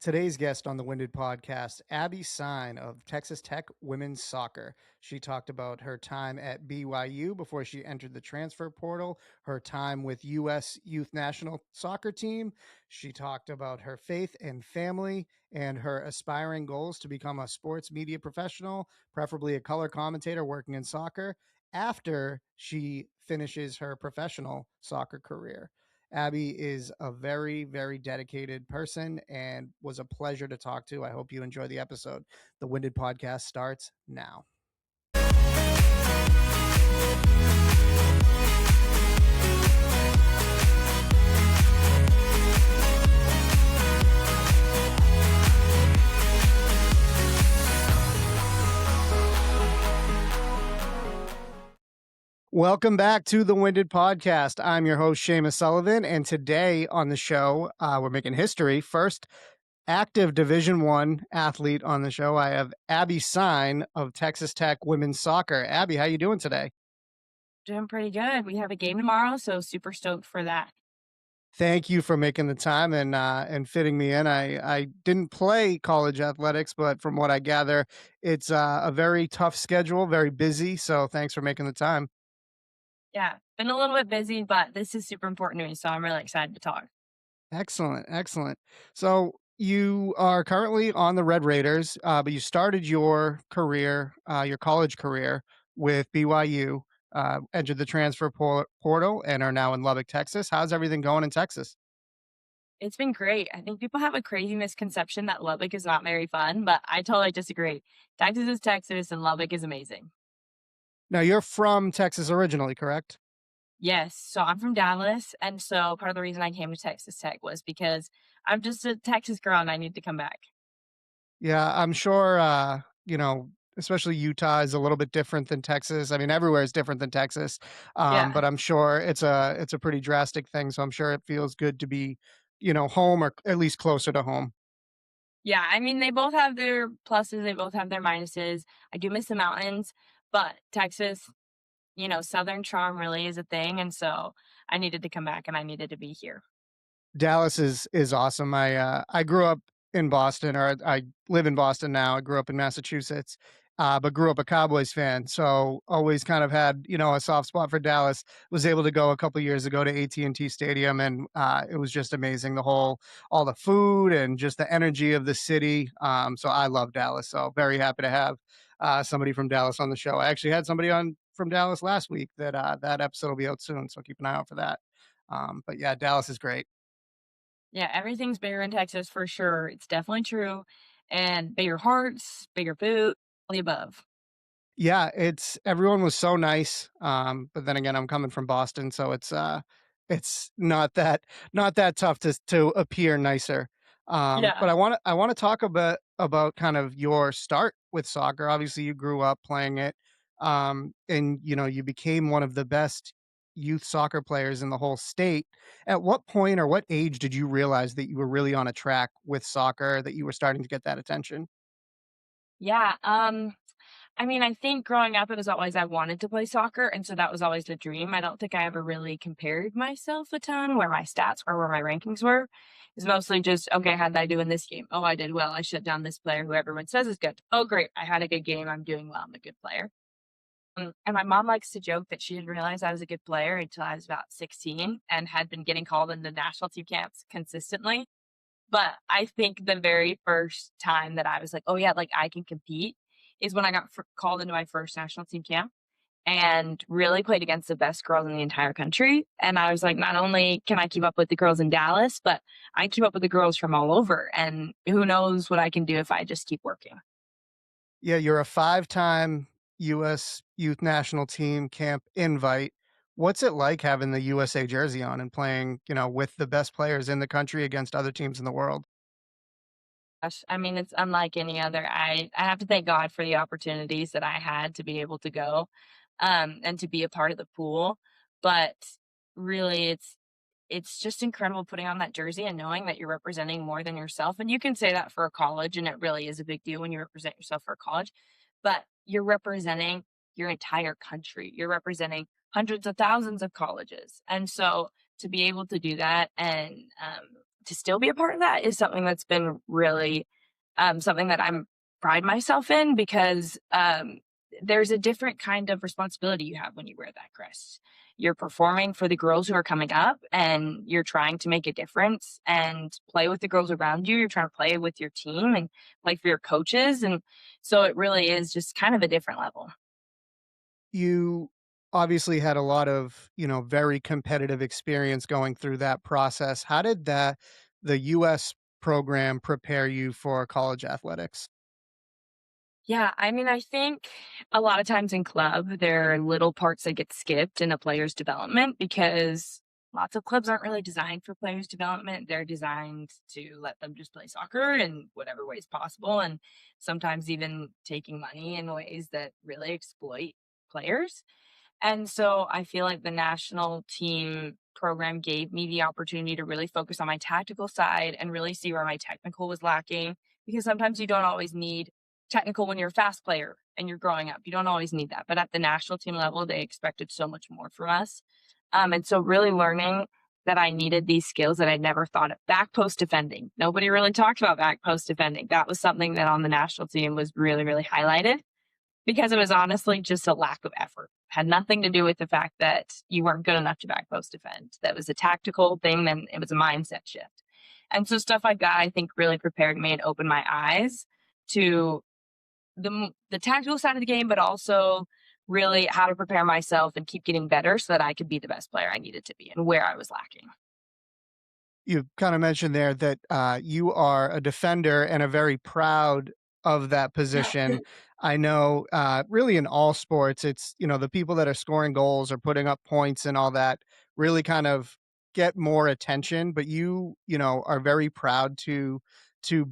Today's guest on the Winded podcast, Abbi Sine of Texas Tech Women's Soccer. She talked about her time at BYU before she entered the transfer portal, her time with U.S. Youth National Soccer Team. She talked about her faith and family and her aspiring goals to become a sports media professional, preferably a color commentator working in soccer, after she finishes her professional soccer career. Abbi is a very, very dedicated person and was a pleasure to talk to. I hope you enjoy the episode. The Winded Podcast starts now. Welcome back to the Winded Podcast. I'm your host, Seamus Sullivan, and today on the show, we're making history. First active Division I athlete on the show. I have Abbi Sine of Texas Tech Women's Soccer. Abbi, how you doing today? Doing pretty good. We have a game tomorrow, so super stoked for that. Thank you for making the time and fitting me in. I didn't play college athletics, but from what I gather, it's a very tough schedule, very busy. So thanks for making the time. Yeah, been a little bit busy, but this is super important to me, so I'm really excited to talk. Excellent, excellent. So you are currently on the Red Raiders, but you started your career, your college career, with BYU. Entered the transfer portal and are now in Lubbock, Texas. How's everything going in Texas? It's been great. I think people have a crazy misconception that Lubbock is not very fun, but I totally disagree. Texas is Texas, and Lubbock is amazing. Now you're from Texas originally, correct? Yes, so I'm from Dallas, and so part of the reason I came to Texas Tech was because I'm just a Texas girl and I need to come back. Yeah, I'm sure, especially Utah is a little bit different than Texas. I mean, everywhere is different than Texas. Yeah. But I'm sure it's a pretty drastic thing. So I'm sure it feels good to be, home or at least closer to home. Yeah, I mean, they both have their pluses, they both have their minuses. I do miss the mountains, but Texas, Southern charm really is a thing. And so I needed to come back and I needed to be here. Dallas is awesome. I grew up in Boston, or I live in Boston now. I grew up in Massachusetts, but grew up a Cowboys fan. So always kind of had a soft spot for Dallas. Was able to go a couple years ago to AT&T Stadium, and it was just amazing. All the food and just the energy of the city. So I love Dallas. So very happy to have somebody from Dallas on the show. I actually had somebody on from Dallas last week. That episode will be out soon, so keep an eye out for that. But yeah, Dallas is great. Yeah, everything's bigger in Texas for sure. It's definitely true. And bigger hearts, bigger food, all the above. Yeah, it's everyone was so nice. But then again, I'm coming from Boston, so it's not that tough to appear nicer. Yeah. But I want to talk about kind of your start with soccer. Obviously, you grew up playing it, and you became one of the best youth soccer players in the whole state. At what point or what age did you realize that you were really on a track with soccer, that you were starting to get that attention? Yeah. I mean, I think growing up, it was always I wanted to play soccer. And so that was always the dream. I don't think I ever really compared myself a ton where my stats were, where my rankings were. It's mostly just, okay, how did I do in this game? Oh, I did well. I shut down this player who everyone says is good. Oh, great. I had a good game. I'm doing well. I'm a good player. And my mom likes to joke that she didn't realize I was a good player until I was about 16 and had been getting called into national team camps consistently. But I think the very first time that I was like, "Oh, yeah, like, I can compete," is when I got called into my first national team camp and really played against the best girls in the entire country, and I was like, "Not only can I keep up with the girls in Dallas, but I keep up with the girls from all over, and who knows what I can do if I just keep working." Yeah, you're a five-time U.S. Youth National Team camp invite. What's it like having the USA jersey on and playing, with the best players in the country against other teams in the world? Gosh, I mean, it's unlike any other. I have to thank God for the opportunities that I had to be able to go, and to be a part of the pool. But really, it's just incredible putting on that jersey and knowing that you're representing more than yourself. And you can say that for a college, and it really is a big deal when you represent yourself for a college. But you're representing your entire country. You're representing hundreds of thousands of colleges, and so to be able to do that and to still be a part of that is something that's been really something that I'm pride myself in because there's a different kind of responsibility you have when you wear that crest. You're performing for the girls who are coming up and you're trying to make a difference and play with the girls around you. You're trying to play with your team and play for your coaches. And so it really is just kind of a different level. You obviously had a lot of, very competitive experience going through that process. How did the US program prepare you for college athletics? Yeah, I mean, I think a lot of times in club, there are little parts that get skipped in a player's development because lots of clubs aren't really designed for players' development. They're designed to let them just play soccer in whatever ways possible, and sometimes even taking money in ways that really exploit players. And so I feel like the national team program gave me the opportunity to really focus on my tactical side and really see where my technical was lacking. Because sometimes you don't always need technical when you're a fast player and you're growing up. You don't always need that. But at the national team level, they expected so much more from us. And so really learning that I needed these skills that I'd never thought of. Back post defending. Nobody really talked about back post defending. That was something that on the national team was really, really highlighted because it was honestly just a lack of effort. Had nothing to do with the fact that you weren't good enough to back post defend. That was a tactical thing, then it was a mindset shift. And so stuff like that I think really prepared me and opened my eyes to the tactical side of the game, but also really how to prepare myself and keep getting better so that I could be the best player I needed to be and where I was lacking. You kind of mentioned there that you are a defender and are very proud of that position. I know, really in all sports, it's the people that are scoring goals or putting up points and all that really kind of get more attention. But are very proud to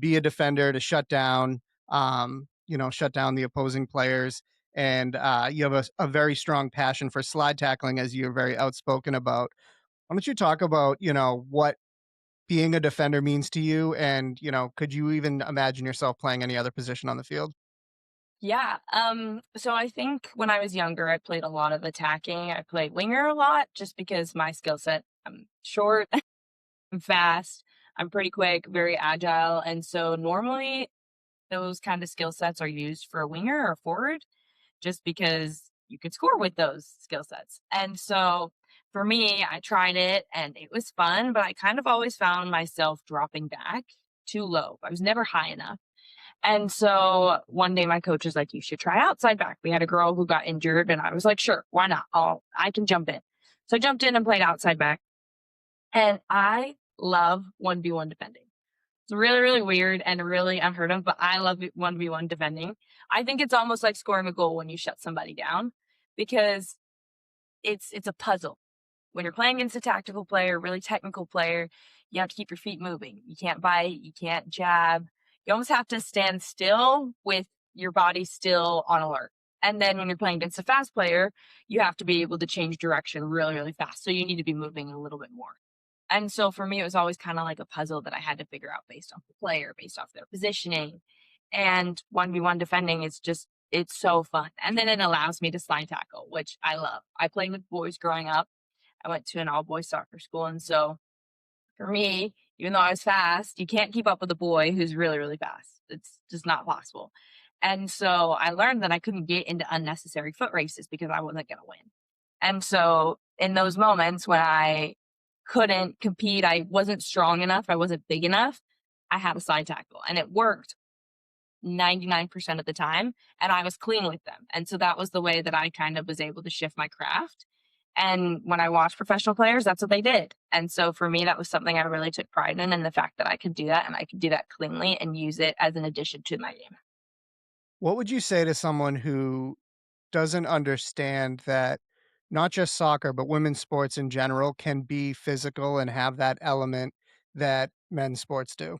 be a defender, to shut down the opposing players, and you have a very strong passion for slide tackling, as you're very outspoken about. Why don't you talk about, what being a defender means to you? And, could you even imagine yourself playing any other position on the field? Yeah. So I think when I was younger, I played a lot of attacking. I played winger a lot just because my skill set, I'm short, I'm fast, I'm pretty quick, very agile. And so normally those kind of skill sets are used for a winger or forward just because you could score with those skill sets. And so for me, I tried it and it was fun, but I kind of always found myself dropping back too low. I was never high enough. And so one day my coach was like, you should try outside back. We had a girl who got injured and I was like, sure, why not? I can jump in. So I jumped in and played outside back. And I love 1v1 defending. It's really, really weird and really unheard of, but I love 1v1 defending. I think it's almost like scoring a goal when you shut somebody down because it's a puzzle. When you're playing against a tactical player, really technical player, you have to keep your feet moving. You can't bite, you can't jab. You almost have to stand still with your body still on alert. And then when you're playing against a fast player, you have to be able to change direction really, really fast. So you need to be moving a little bit more. And so for me, it was always kind of like a puzzle that I had to figure out based off the player, based off their positioning. And 1v1 defending is just, it's so fun. And then it allows me to slide tackle, which I love. I played with boys growing up. I went to an all boys soccer school. And so for me, even though I was fast, you can't keep up with a boy who's really, really fast. It's just not possible. And so I learned that I couldn't get into unnecessary foot races because I wasn't going to win. And so in those moments when I couldn't compete, I wasn't strong enough, I wasn't big enough, I had a side tackle and it worked 99% of the time. And I was clean with them. And so that was the way that I kind of was able to shift my craft. And when I watched professional players, that's what they did. And so for me, that was something I really took pride in, and the fact that I could do that and I could do that cleanly and use it as an addition to my game. What would you say to someone who doesn't understand that not just soccer, but women's sports in general can be physical and have that element that men's sports do?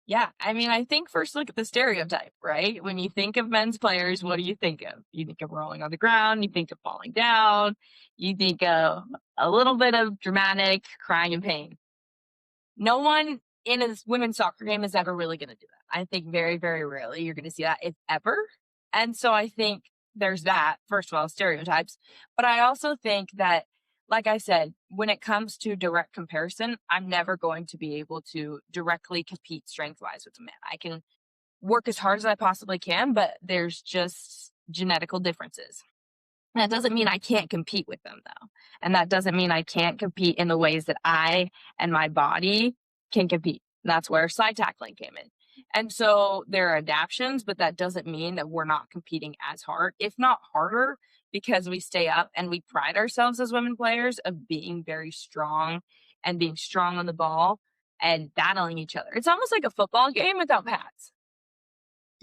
Yeah, I mean, I think first look at the stereotype, right? When you think of men's players, what do you think of? You think of rolling on the ground, you think of falling down, you think of a little bit of dramatic crying and pain. No one in a women's soccer game is ever really going to do that. I think very, very rarely you're going to see that, if ever. And so I think there's that, first of all, stereotypes. But I also think that like I said, when it comes to direct comparison, I'm never going to be able to directly compete strength wise with a man. I can work as hard as I possibly can, but there's just genetical differences. That doesn't mean I can't compete with them though. And that doesn't mean I can't compete in the ways that I and my body can compete. That's where side tackling came in. And so there are adaptations, but that doesn't mean that we're not competing as hard, if not harder, because we stay up and we pride ourselves as women players of being very strong and being strong on the ball and battling each other. It's almost like a football game without pads.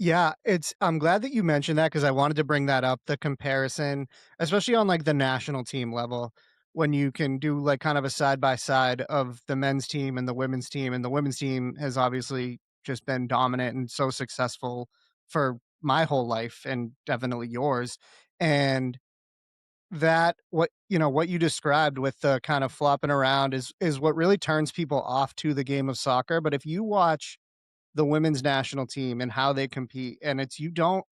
Yeah, I'm glad that you mentioned that because I wanted to bring that up, the comparison, especially on, like, the national team level, when you can do, like, kind of a side by side of the men's team and the women's team has obviously just been dominant and so successful for my whole life and definitely yours, and that what you described with the kind of flopping around is what really turns people off to the game of soccer, but if you watch the women's national team and how they compete. And it's you don't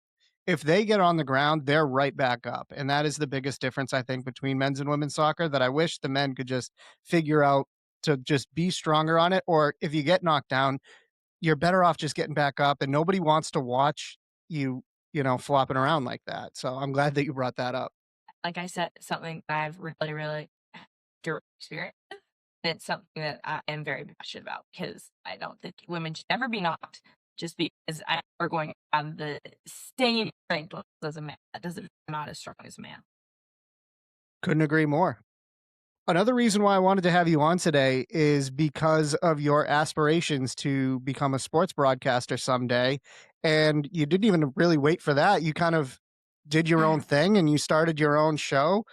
if they get on the ground, they're right back up. And that is the biggest difference, I think, between men's and women's soccer that I wish the men could just figure out to just be stronger on it. Or if you get knocked down, you're better off just getting back up. And nobody wants to watch you, flopping around like that. So I'm glad that you brought that up. Like I said, something that I've really, really direct experience. It's something that I am very passionate about because I don't think women should ever be knocked just because we're going on the same strength levels as a man. That doesn't mean I'm not as strong as a man. Couldn't agree more. Another reason why I wanted to have you on today is because of your aspirations to become a sports broadcaster someday. And you didn't even really wait for that. You kind of did your own thing and you started your own show,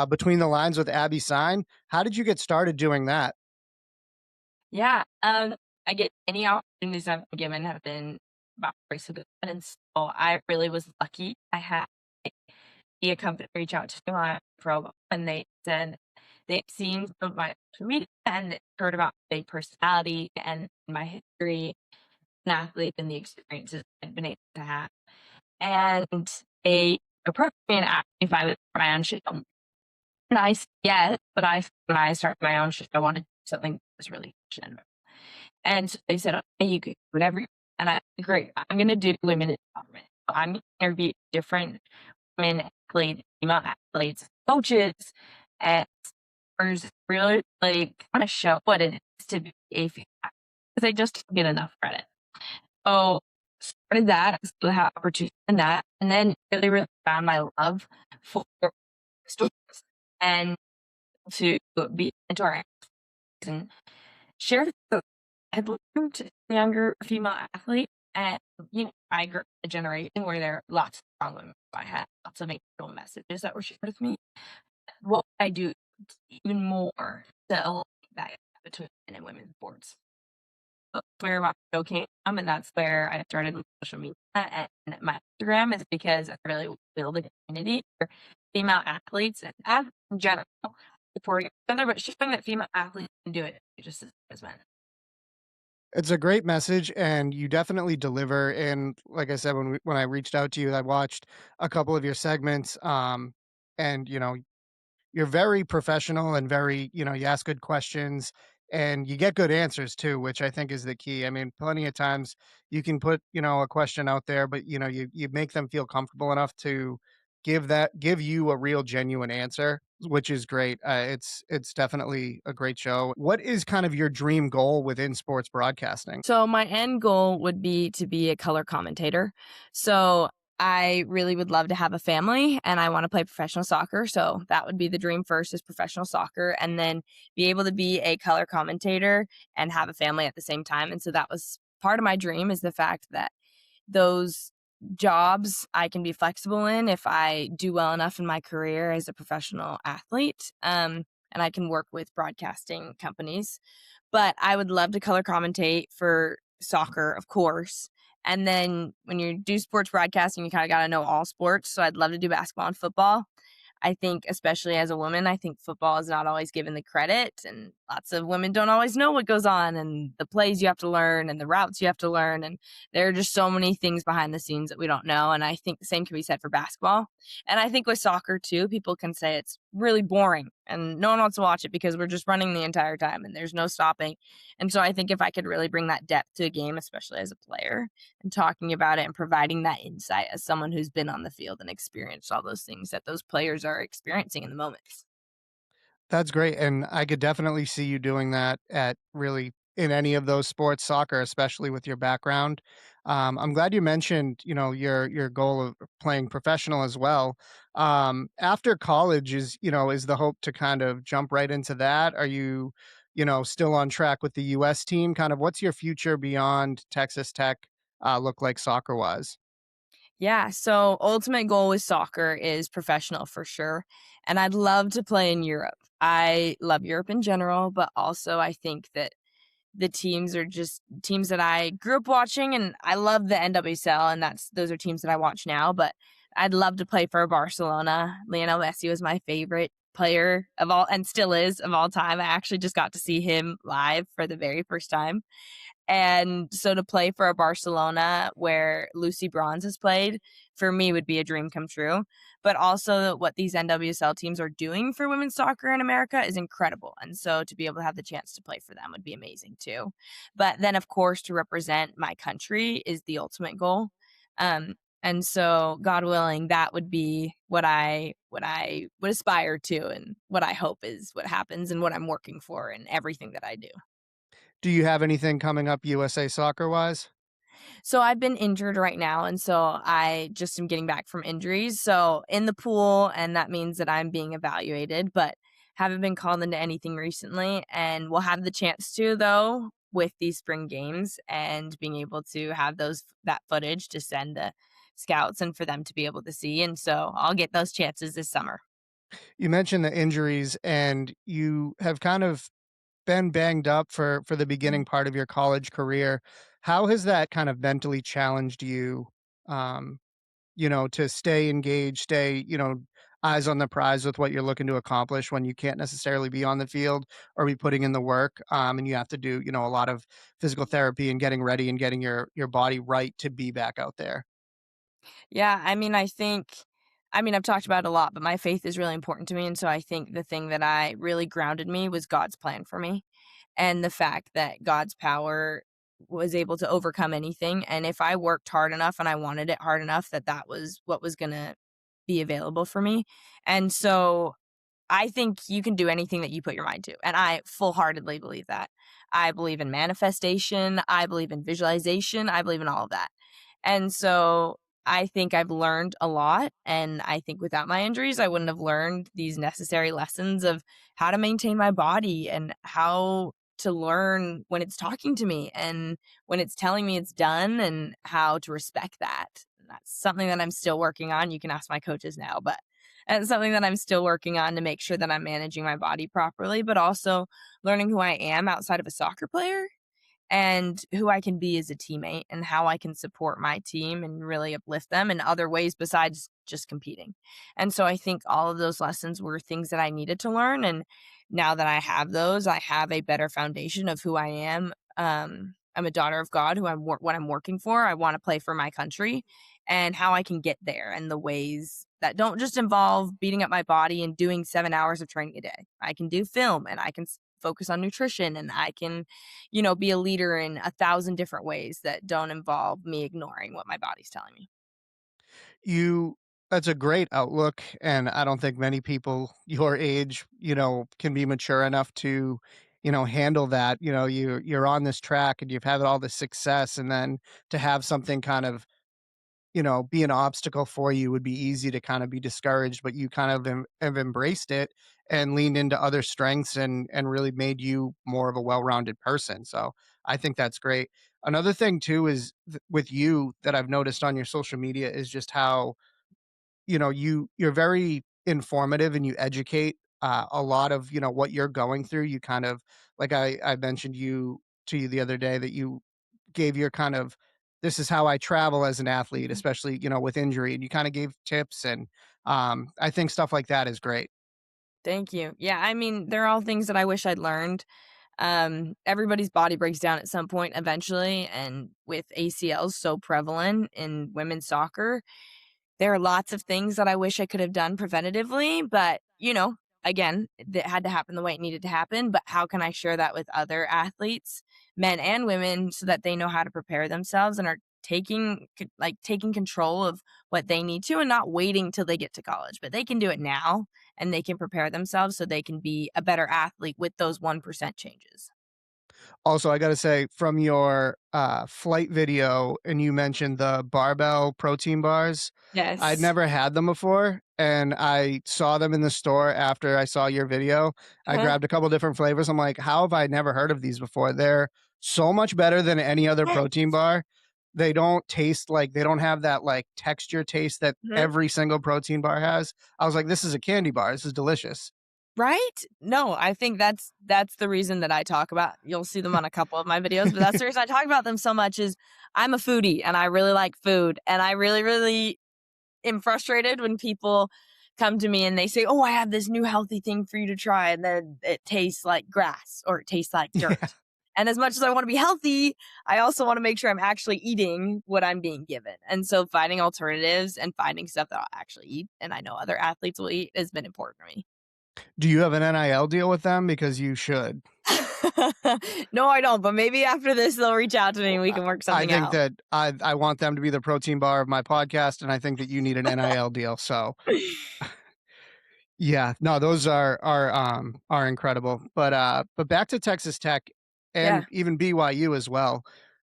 Between the Lines with Abbi Sine. How did you get started doing that? Yeah, I get any opportunities I've been given have been about race good, and so I really was lucky. I had a company reach out to my pro, and they said they've seen some of my social media and heard about my personality and my history, an athlete, and the experiences I've been able to have. And they approached me and asked me if I would start my own show. And I said yes, but when I started my own show, I wanted to do something that was really passionate about. And so they said, "Okay, you could do whatever." And I said, "Great, I'm going to do women empowerment. I'm going to interview different women athletes, female athletes, coaches, and others really like want to show what it is to be a female athlete because they just don't get enough credit." So started that, so have opportunity in that, and then really, really found my love for stories and to be into our and share the I'd learned younger female athlete, and I grew up in a generation where there are lots of strong women. I had lots of individual messages that were shared with me. What I do even more to elevate that between men and women's sports. That's where my show came from, and that's where I started with social media and my Instagram is because I really build a community for female athletes and athletes in general supporting each other, but showing that female athletes can do it just as men. It's a great message, and you definitely deliver. And like I said, when I reached out to you, I watched a couple of your segments, and you're very professional and very, you ask good questions and you get good answers too, which I think is the key. I mean, plenty of times you can put, a question out there, but you make them feel comfortable enough to give you a real genuine answer, which is great. It's definitely a great show. What is kind of your dream goal within sports broadcasting? So my end goal would be to be a color commentator. So I really would love to have a family and I want to play professional soccer. So that would be the dream first is professional soccer and then be able to be a color commentator and have a family at the same time. And so that was part of my dream is the fact that those jobs I can be flexible in if I do well enough in my career as a professional athlete. And I can work with broadcasting companies. But I would love to color commentate for soccer, of course. And then when you do sports broadcasting, you kind of got to know all sports. So I'd love to do basketball and football. I think, especially as a woman, I think football is not always given the credit, and lots of women don't always know what goes on and the plays you have to learn and the routes you have to learn. And there are just so many things behind the scenes that we don't know. And I think the same can be said for basketball. And I think with soccer too, people can say it's really boring and no one wants to watch it because we're just running the entire time and there's no stopping. And so I think if I could really bring that depth to a game, especially as a player, and talking about it and providing that insight as someone who's been on the field and experienced all those things that those players are experiencing in the moments. That's great, and I could definitely see you doing that at really in any of those sports, soccer, especially with your background. I'm glad you mentioned, your goal of playing professional as well. After college, is the hope to kind of jump right into that? Are you, still on track with the U.S. team? Kind of, what's your future beyond Texas Tech look like soccer wise? Yeah, so ultimate goal with soccer is professional for sure, and I'd love to play in Europe. I love Europe in general, but also I think that the teams are just teams that I grew up watching, and I love the NWSL, and those are teams that I watch now, but I'd love to play for Barcelona. Lionel Messi was my favorite player of all and still is of all time. I actually just got to see him live for the very first time. And so to play for a Barcelona where Lucy Bronze has played, for me would be a dream come true. But also what these NWSL teams are doing for women's soccer in America is incredible. And so to be able to have the chance to play for them would be amazing too. But then of course to represent my country is the ultimate goal. Um, and so God willing, that would be what I would aspire to and what I hope is what happens and what I'm working for in everything that I do. Do you have anything coming up USA soccer wise? So I've been injured right now, and so I just am getting back from injuries. So in the pool, and that means that I'm being evaluated, but haven't been called into anything recently. And we'll have the chance to though with these spring games and being able to have that footage to send to scouts and for them to be able to see. And so I'll get those chances this summer. You mentioned the injuries, and you have kind of been banged up for the beginning part of your college career. How has that kind of mentally challenged you, um, to stay engaged, stay, eyes on the prize with what you're looking to accomplish when you can't necessarily be on the field or be putting in the work, and you have to do, a lot of physical therapy and getting ready and getting your body right to be back out there? Yeah, I mean, I've talked about it a lot, but my faith is really important to me, and so I think the thing that I really grounded me was God's plan for me, and the fact that God's power was able to overcome anything, and if I worked hard enough and I wanted it hard enough, that was what was gonna be available for me, and so I think you can do anything that you put your mind to, and I full-heartedly believe that. I believe in manifestation, I believe in visualization, I believe in all of that. And so I think I've learned a lot, and I think without my injuries, I wouldn't have learned these necessary lessons of how to maintain my body and how to learn when it's talking to me and when it's telling me it's done and how to respect that. And that's something that I'm still working on. You can ask my coaches now, but it's something that I'm still working on to make sure that I'm managing my body properly, but also learning who I am outside of a soccer player and who I can be as a teammate and how I can support my team and really uplift them in other ways besides just competing. And so I think all of those lessons were things that I needed to learn. And now that I have those, I have a better foundation of who I am. I'm a daughter of God, what I'm working for. I want to play for my country, and how I can get there, and the ways that don't just involve beating up my body and doing 7 hours of training a day. I can do film, and I can focus on nutrition, and I can be a leader in 1,000 different ways that don't involve me ignoring what my body's telling me. You That's a great outlook, and I don't think many people your age, can be mature enough to, handle that. You're on this track and you've had all this success, and then to have something kind of, be an obstacle for you would be easy to kind of be discouraged, but you kind of have embraced it and leaned into other strengths and really made you more of a well-rounded person. So I think that's great. Another thing too is with you that I've noticed on your social media is just how you're very informative and you educate a lot of what you're going through. You kind of, like, I mentioned you to you the other day that you gave your kind of, this is how I travel as an athlete, Mhm. especially with injury, and you kind of gave tips, and I think stuff like that is great. Thank you. Yeah, I mean, they're all things that I wish I'd learned. Everybody's body breaks down at some point eventually, and with ACLs so prevalent in women's soccer, there are lots of things that I wish I could have done preventatively, but again, that had to happen the way it needed to happen, but how can I share that with other athletes, men and women, so that they know how to prepare themselves and are taking control of what they need to and not waiting till they get to college, but they can do it now and they can prepare themselves so they can be a better athlete with those 1% changes. Also, I gotta say, from your, flight video, and you mentioned the barbell protein bars, I'd Yes. never had them before, and I saw them in the store after I saw your video. I Huh? grabbed a couple different flavors. I'm like, "How have I never heard of these before?" They're so much better than any other protein bar. They don't taste like they don't have that, like, texture taste that Mhm. every single protein bar has. I was like, "This is a candy bar. This is delicious." Right? No, I think that's the reason that I talk about, you'll see them on a couple of my videos, but that's the reason I talk about them so much is I'm a foodie and I really like food, and I really, really am frustrated when people come to me and they say, "Oh, I have this new healthy thing for you to try," and then it tastes like grass or it tastes like Yeah. dirt. And as much as I wanna be healthy, I also wanna make sure I'm actually eating what I'm being given. And so finding alternatives and finding stuff that I'll actually eat and I know other athletes will eat has been important to me. Do you have an NIL deal with them? Because you should. No, I don't, but maybe after this, they'll reach out to me and we can work I something think out. that I want them to be the protein bar of my podcast, and I think that you need an NIL deal. So yeah, no, those are incredible. But back to Texas Tech Yeah. and even BYU as well.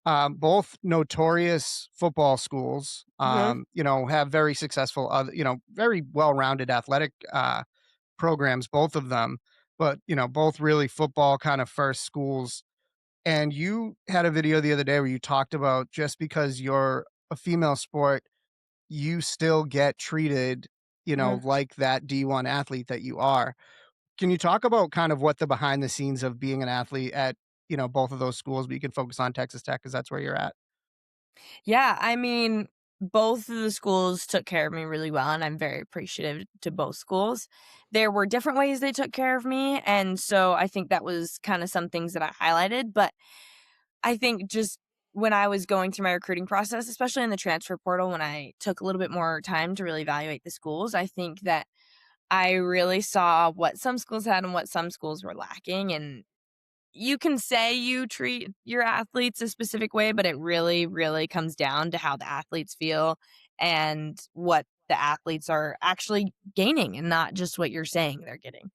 Both notorious football schools, Mhm. have very successful, very well-rounded athletic programs, both of them, but both really football kind of first schools. And you had a video the other day where you talked about just because you're a female sport, you still get treated, Mhm. like that D1 athlete that you are. Can you talk about kind of what the behind the scenes of being an athlete at, both of those schools, but you can focus on Texas Tech because that's where you're at? Yeah, I mean, both of the schools took care of me really well, and I'm very appreciative to both schools. There were different ways they took care of me, and so I think that was kinda some things that I highlighted, but I think just when I was going through my recruiting process, especially in the transfer portal, when I took a little bit more time to really evaluate the schools, I think that I really saw what some schools had and what some schools were lacking, and you can say you treat your athletes a specific way, but it really, really comes down to how the athletes feel and what the athletes are actually gaining and not just what you're saying they're getting.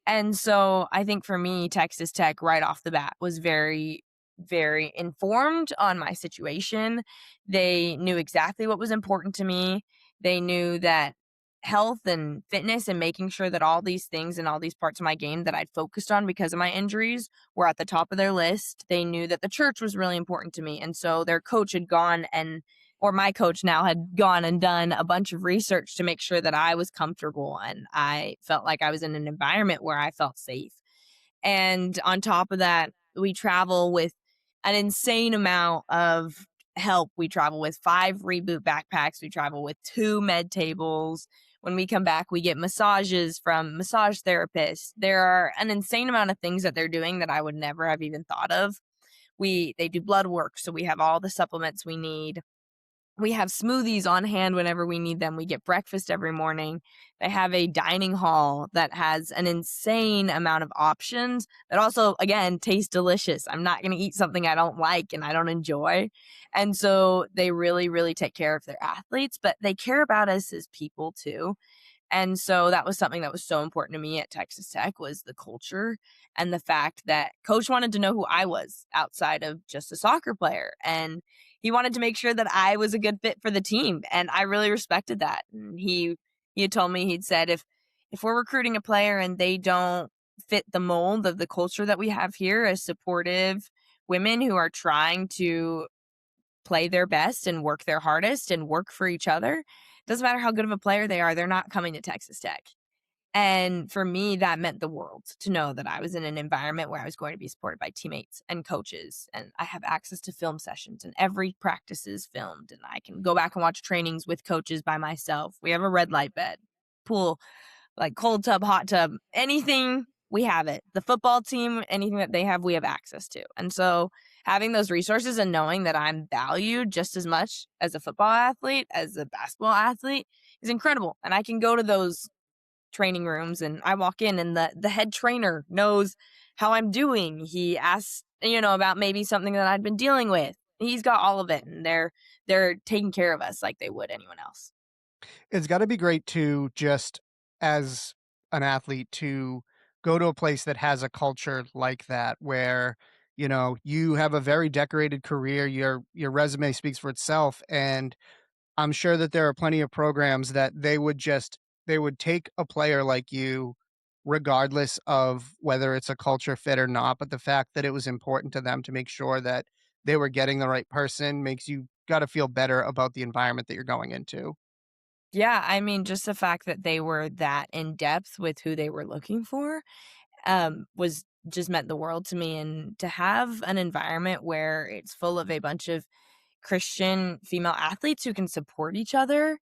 And so I think for me, Texas Tech right off the bat was very, very informed on my situation. They knew exactly what was important to me. They knew that health and fitness and making sure that all these things and all these parts of my game that I'd focused on because of my injuries were at the top of their list. They knew that the church was really important to me. And so their coach had gone and or my coach now had gone and done a bunch of research to make sure that I was comfortable and I felt like I was in an environment where I felt safe. And on top of that, we travel with an insane amount of help. We travel with 5 reboot backpacks, we travel with 2 med tables. When we come back, we get massages from massage therapists. There are an insane amount of things that they're doing that I would never have even thought of. They do blood work, so we have all the supplements we need. We have smoothies on hand whenever we need them. We get breakfast every morning. They have a dining hall that has an insane amount of options that also, again, taste delicious. I'm not going to eat something I don't like and I don't enjoy. And so they really, really take care of their athletes, but they care about us as people too. And so that was something that was so important to me at Texas Tech was the culture and the fact that coach wanted to know who I was outside of just a soccer player. And he wanted to make sure that I was a good fit for the team. And I really respected that. And he had told me, he'd said, if we're recruiting a player and they don't fit the mold of the culture that we have here as supportive women who are trying to play their best and work their hardest and work for each other. Doesn't matter how good of a player they are, they're not coming to Texas Tech. And for me, that meant the world to know that I was in an environment where I was going to be supported by teammates and coaches. And I have access to film sessions, and every practice is filmed. And I can go back and watch trainings with coaches by myself. We have a red light bed, pool, like cold tub, hot tub, anything, we have it. The football team, anything that they have, we have access to. And so having those resources and knowing that I'm valued just as much as a football athlete, as a basketball athlete is incredible. And I can go to those training rooms and I walk in and the head trainer knows how I'm doing. He asks, about maybe something that I'd been dealing with. He's got all of it and they're taking care of us like they would anyone else. It's gotta be great to just as an athlete to go to a place that has a culture like that where, you have a very decorated career, your resume speaks for itself, and I'm sure that there are plenty of programs that they would take a player like you regardless of whether it's a culture fit or not, but the fact that it was important to them to make sure that they were getting the right person makes you gotta feel better about the environment that you're going into. Yeah, I mean, just the fact that they were that in depth with who they were looking for, was just meant the world to me. And to have an environment where it's full of a bunch of Christian female athletes who can support each other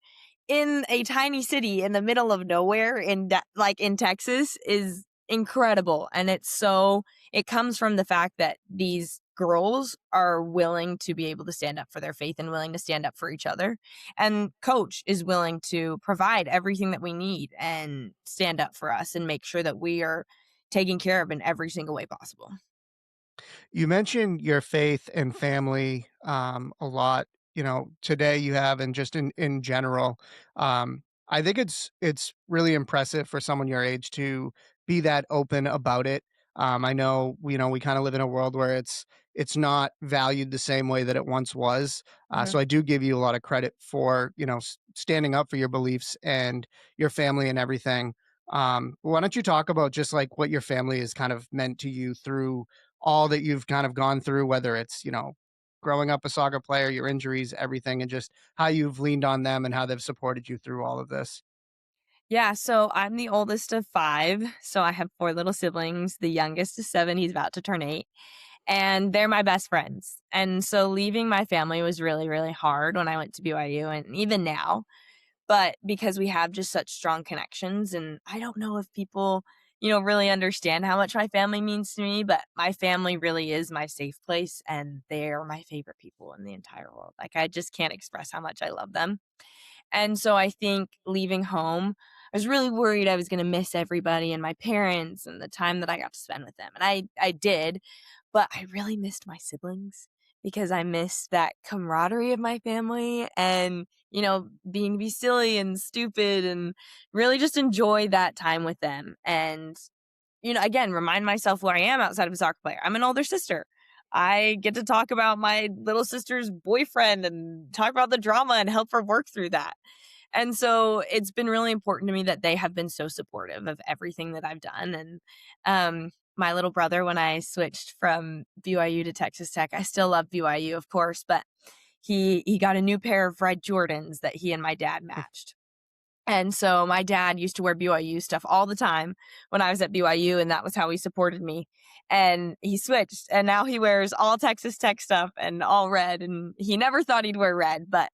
in a tiny city in the middle of nowhere like in Texas is incredible. And it comes from the fact that these girls are willing to be able to stand up for their faith and willing to stand up for each other. And coach is willing to provide everything that we need and stand up for us and make sure that we are taken care of in every single way possible. You mentioned your faith and family a lot. Today you have, and just in general. I think it's really impressive for someone your age to be that open about it. I know, we kind of live in a world where it's not valued the same way that it once was. So I do give you a lot of credit for standing up for your beliefs and your family and everything. Why don't you talk about just like what your family has kind of meant to you through all that you've kind of gone through, whether it's, growing up a soccer player, your injuries, everything, and just how you've leaned on them and how they've supported you through all of this. Yeah, so I'm the oldest of 5, so I have 4 little siblings. The youngest is 7, he's about to turn 8, and they're my best friends. And so leaving my family was really, really hard when I went to BYU and even now, but because we have just such strong connections, and I don't know if people, really understand how much my family means to me, but my family really is my safe place, and they're my favorite people in the entire world. Like, I just can't express how much I love them. And so I think leaving home, I was really worried I was gonna miss everybody and my parents and the time that I got to spend with them, and I did, but I really missed my siblings because I missed that camaraderie of my family and, being be silly and stupid and really just enjoy that time with them and, again, remind myself who I am outside of a soccer player. I'm an older sister. I get to talk about my little sister's boyfriend and talk about the drama and help her work through that. And so it's been really important to me that they have been so supportive of everything that I've done. And my little brother, when I switched from BYU to Texas Tech, I still love BYU, of course, but he got a new pair of red Jordans that he and my dad matched. And so my dad used to wear BYU stuff all the time when I was at BYU, and that was how he supported me. And he switched, and now he wears all Texas Tech stuff and all red. And he never thought he'd wear red, but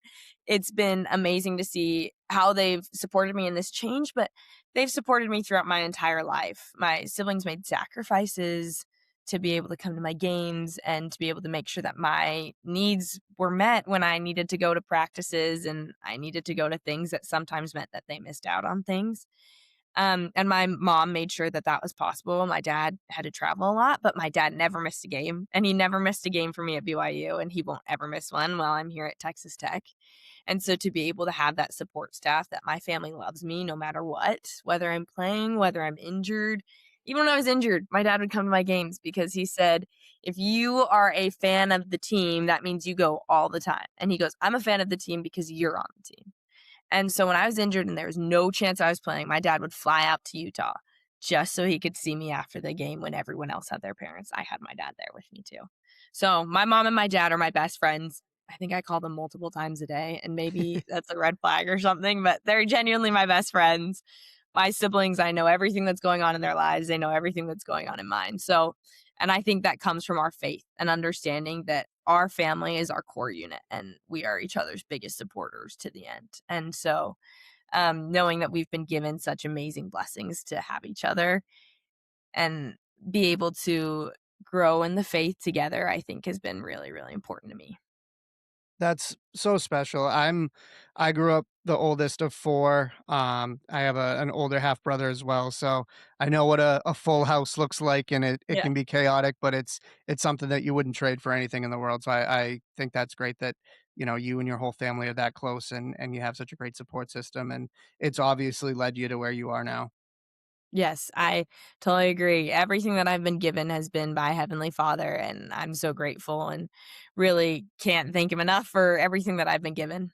it's been amazing to see how they've supported me in this change, but they've supported me throughout my entire life. My siblings made sacrifices to be able to come to my games and to be able to make sure that my needs were met when I needed to go to practices and I needed to go to things that sometimes meant that they missed out on things. And my mom made sure that that was possible. My dad had to travel a lot, but my dad never missed a game, and he never missed a game for me at BYU, and he won't ever miss one while I'm here at Texas Tech. And so to be able to have that support staff that my family loves me no matter what, whether I'm playing, whether I'm injured. Even when I was injured, my dad would come to my games because he said, if you are a fan of the team, that means you go all the time. And he goes, I'm a fan of the team because you're on the team. And so when I was injured and there was no chance I was playing, my dad would fly out to Utah just so he could see me after the game when everyone else had their parents. I had my dad there with me too. So my mom and my dad are my best friends. I think I call them multiple times a day, and maybe that's a red flag or something, but they're genuinely my best friends. My siblings, I know everything that's going on in their lives. They know everything that's going on in mine. So, and I think that comes from our faith and understanding that our family is our core unit and we are each other's biggest supporters to the end. And so, knowing that we've been given such amazing blessings to have each other and be able to grow in the faith together, I think has been really, really important to me. That's so special. I grew up the oldest of 4. I have an older half brother as well, so I know what a full house looks like, and it Yeah. can be chaotic, but it's something that you wouldn't trade for anything in the world. So I think that's great that, you and your whole family are that close and you have such a great support system, and it's obviously led you to where you are now. Yes, I totally agree. Everything that I've been given has been by Heavenly Father, and I'm so grateful and really can't thank him enough for everything that I've been given.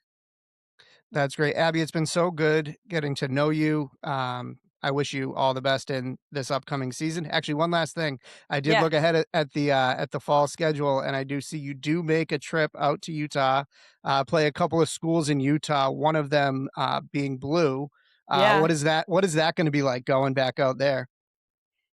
That's great. Abby, it's been so good getting to know you. I wish you all the best in this upcoming season. Actually, one last thing. I did Yeah, look ahead at the fall schedule, and I do see you do make a trip out to Utah, play a couple of schools in Utah, one of them being blue. yeah. What is that going to be like going back out there?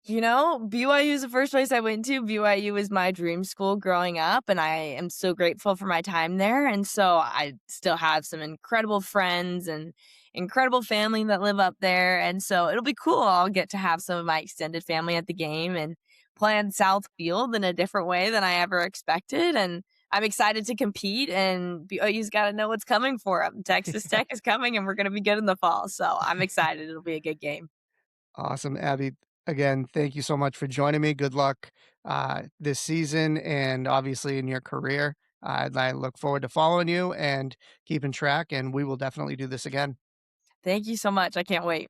BYU is the first place I went to. BYU is my dream school growing up, and I am so grateful for my time there. And so I still have some incredible friends and incredible family that live up there. And so it'll be cool. I'll get to have some of my extended family at the game and play on South Field in a different way than I ever expected. And I'm excited to compete, and BYU's got to know what's coming for them. Texas Tech is coming, and we're going to be good in the fall. So I'm excited. It'll be a good game. Awesome, Abby. Again, thank you so much for joining me. Good luck this season and obviously in your career. I look forward to following you and keeping track, and we will definitely do this again. Thank you so much. I can't wait.